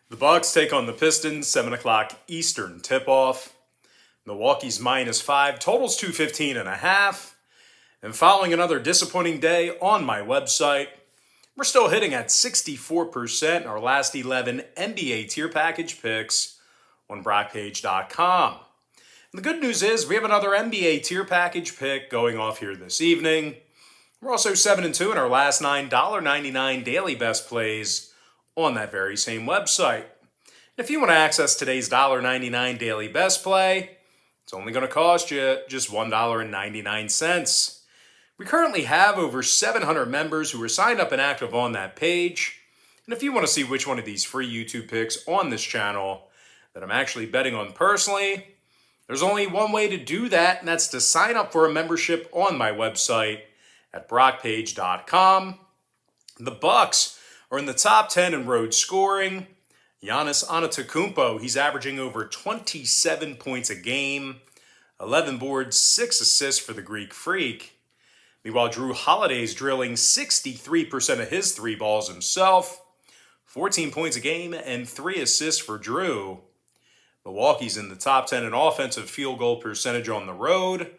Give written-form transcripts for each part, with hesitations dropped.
The Bucks take on the Pistons, 7 o'clock Eastern tip-off. Milwaukee's -5, totals 215.5. And following another disappointing day on my website, we're still hitting at 64% in our last 11 NBA tier package picks on BrockPage.com. And the good news is we have another NBA tier package pick going off here this evening. We're also 7-2 in our last 9 $1.99 daily best plays on that very same website. If you want to access today's $1.99 daily best play, it's only going to cost you just $1.99. We currently have over 700 members who are signed up and active on that page. And if you want to see which one of these free YouTube picks on this channel that I'm actually betting on personally, there's only one way to do that, and that's to sign up for a membership on my website at BrockPage.com. The Bucks are in the top 10 in road scoring. Giannis Antetokounmpo, he's averaging over 27 points a game, 11 boards, 6 assists for the Greek Freak. Meanwhile, Drew Holiday's drilling 63% of his three balls himself, 14 points a game and 3 assists for Drew. Milwaukee's in the top 10 in offensive field goal percentage on the road.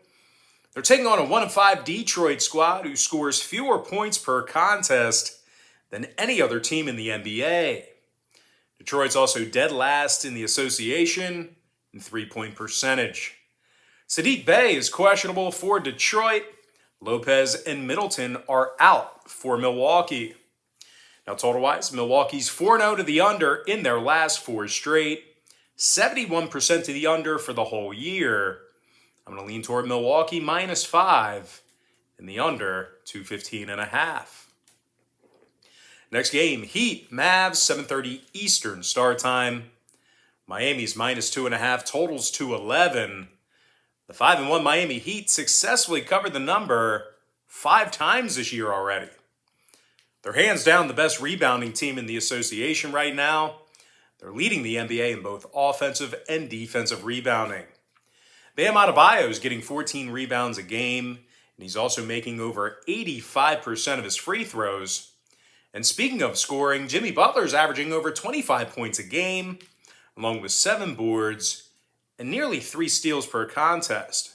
They're taking on a 1-5 Detroit squad who scores fewer points per contest than any other team in the NBA. Detroit's also dead last in the association in three-point percentage. Saddiq Bey is questionable for Detroit. Lopez and Middleton are out for Milwaukee. Now, total-wise, Milwaukee's 4-0 to the under in their last 4 straight, 71% to the under for the whole year. I'm going to lean toward Milwaukee -5 and the under 215.5. Next game, Heat, Mavs, 7:30 Eastern start time. Miami's -2.5, totals 211. The 5-1 Miami Heat successfully covered the number 5 times this year already. They're hands down the best rebounding team in the association right now. They're leading the NBA in both offensive and defensive rebounding. Bam Adebayo is getting 14 rebounds a game, and he's also making over 85% of his free throws. And speaking of scoring, Jimmy Butler's averaging over 25 points a game, along with 7 boards and nearly 3 steals per contest.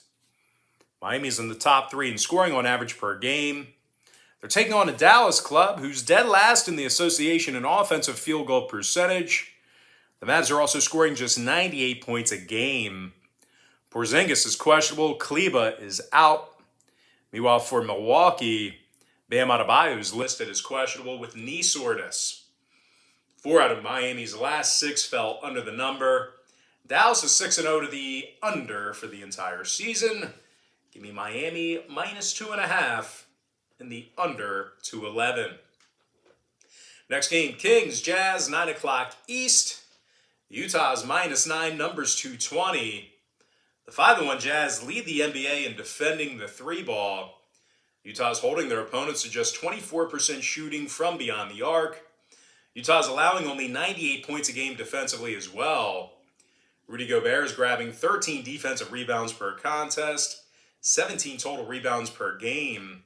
Miami's in the top 3 in scoring on average per game. They're taking on a Dallas club who's dead last in the association in offensive field goal percentage. The Mavs are also scoring just 98 points a game. Porzingis is questionable. Kleba is out. Meanwhile, for Milwaukee, Bam Adebayo is listed as questionable with knee soreness. 4 out of Miami's last 6 fell under the number. Dallas is 6-0 to the under for the entire season. Give me Miami -2.5 and the under 211. Next game, Kings, Jazz, 9 o'clock East. Utah's -9, numbers 220. The 5-1 Jazz lead the NBA in defending the 3-ball. Utah's holding their opponents to just 24% shooting from beyond the arc. Utah's allowing only 98 points a game defensively as well. Rudy Gobert is grabbing 13 defensive rebounds per contest, 17 total rebounds per game.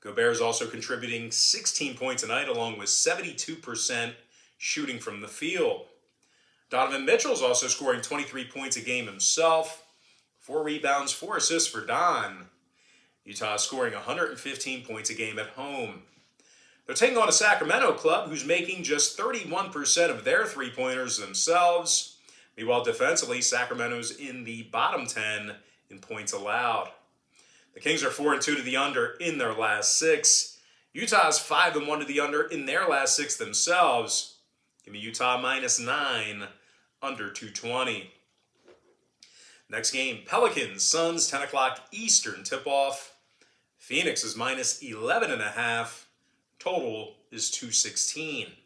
Gobert is also contributing 16 points a night along with 72% shooting from the field. Donovan Mitchell is also scoring 23 points a game himself, 4 rebounds, 4 assists for Don. Utah is scoring 115 points a game at home. They're taking on a Sacramento club who's making just 31% of their three-pointers themselves. Meanwhile, defensively, Sacramento's in the bottom 10 in points allowed. The Kings are 4-2 to the under in their last 6. Utah's 5-1 to the under in their last 6 themselves. Give me Utah -9, under 220. Next game, Pelicans, Suns, 10 o'clock Eastern tip-off. Phoenix is -11.5. Total is 216.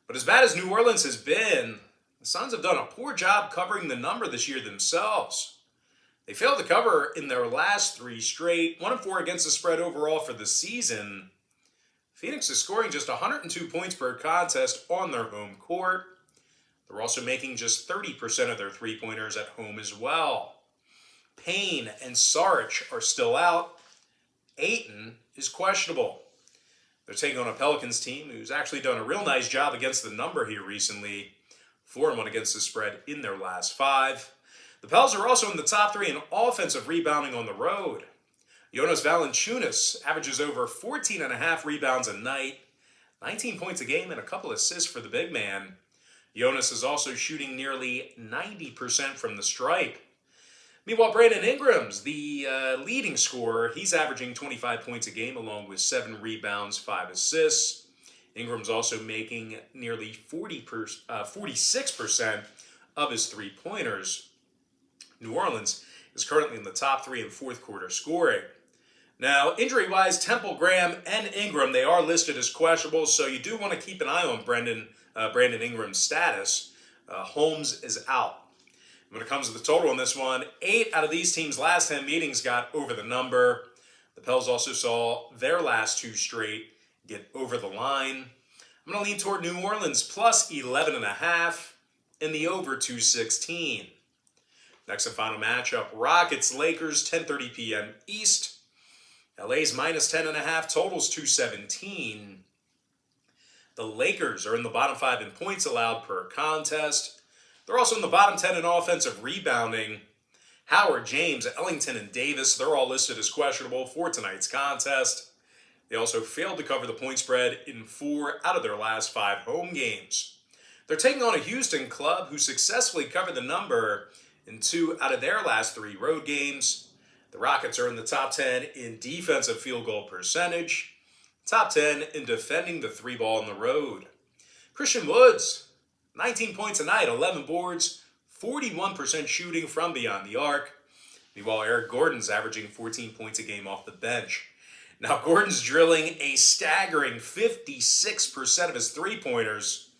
But as bad as New Orleans has been, the Suns have done a poor job covering the number this year themselves. They failed to cover in their last 3 straight, 1-4 against the spread overall for the season. Phoenix is scoring just 102 points per contest on their home court. They're also making just 30% of their three-pointers at home as well. Payne and Saric are still out. Ayton is questionable. They're taking on a Pelicans team who's actually done a real nice job against the number here recently. 4-1 against the spread in their last 5. The Pels are also in the top 3 in offensive rebounding on the road. Jonas Valanciunas averages over 14.5 rebounds a night, 19 points a game, and a couple assists for the big man. Jonas is also shooting nearly 90% from the stripe. Meanwhile, Brandon Ingram's the leading scorer. He's averaging 25 points a game along with 7 rebounds, 5 assists. Ingram's also making nearly 46% of his three-pointers. New Orleans is currently in the top 3 in fourth quarter scoring. Now, injury-wise, Temple, Graham, and Ingram, they are listed as questionable, so you do want to keep an eye on Brandon Ingram's status. Holmes is out. When it comes to the total on this one, 8 out of these teams' last 10 meetings got over the number. The Pels also saw their last 2 straight get over the line. I'm going to lean toward New Orleans plus 11.5 and the over 216. Next and final matchup, Rockets-Lakers, 10:30 p.m. East. LA's minus 10.5, totals 217. The Lakers are in the bottom 5 in points allowed per contest. They're also in the bottom 10 in offensive rebounding. Howard, James, Ellington, and Davis, they're all listed as questionable for tonight's contest. They also failed to cover the point spread in 4 out of their last 5 home games. They're taking on a Houston club who successfully covered the number in 2 out of their last 3 road games. The Rockets are in the top 10 in defensive field goal percentage, top 10 in defending the 3-ball on the road. Christian Woods, 19 points a night, 11 boards, 41% shooting from beyond the arc. Meanwhile, Eric Gordon's averaging 14 points a game off the bench. Now, Gordon's drilling a staggering 56% of his three-pointers.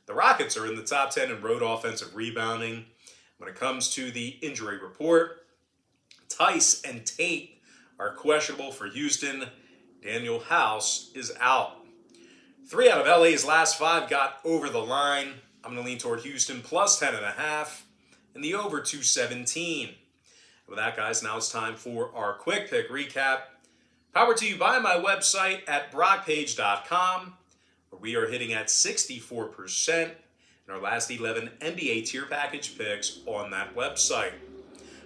The Rockets are in the top 10 in road offensive rebounding. When it comes to the injury report, Tice and Tate are questionable for Houston. Daniel House is out. 3 out of LA's last 5 got over the line. I'm going to lean toward Houston plus 10.5 and the over 217. With that, guys, now it's time for our quick pick recap. Powered to you by my website at brockpage.com, where we are hitting at 64% in our last 11 NBA tier package picks on that website.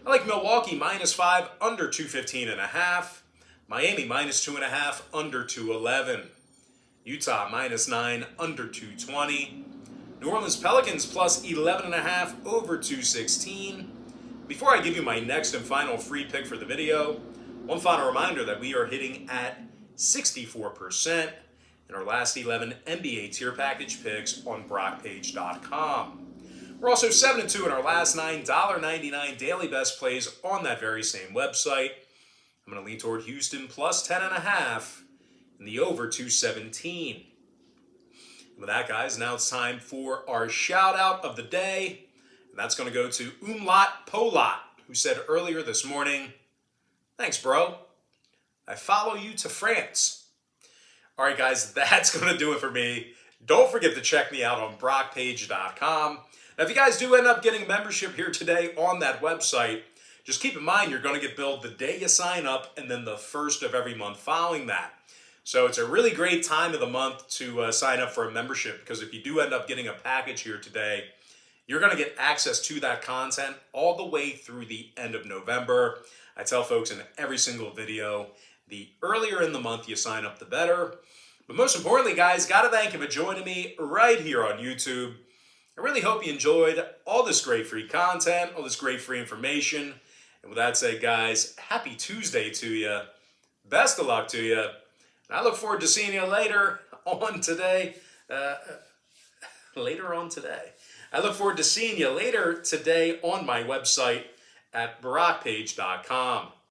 I like Milwaukee minus 5 under 215.5. Miami minus 2.5 under 211. Utah minus 9 under 220. New Orleans Pelicans plus 11.5 over 216. Before I give you my next and final free pick for the video, one final reminder that we are hitting at 64% in our last 11 NBA tier package picks on brockpage.com. We're also 7-2 in our last 9 $1.99 daily best plays on that very same website. I'm going to lean toward Houston plus 10.5 and the over 217. With that, guys, now it's time for our shout out of the day. And that's going to go to Umlaut Polat, who said earlier this morning, "Thanks, bro. I follow you to France." All right, guys, that's going to do it for me. Don't forget to check me out on brockpage.com. Now, if you guys do end up getting a membership here today on that website, just keep in mind you're going to get billed the day you sign up and then the first of every month following that. So it's a really great time of the month to sign up for a membership, because if you do end up getting a package here today, you're going to get access to that content all the way through the end of November. I tell folks in every single video, the earlier in the month you sign up, the better. But most importantly, guys, got to thank you for joining me right here on YouTube. I really hope you enjoyed all this great free content, all this great free information. And with that said, guys, happy Tuesday to you. Best of luck to you. And I look forward to seeing you later on today. I look forward to seeing you later today on my website at brockpage.com.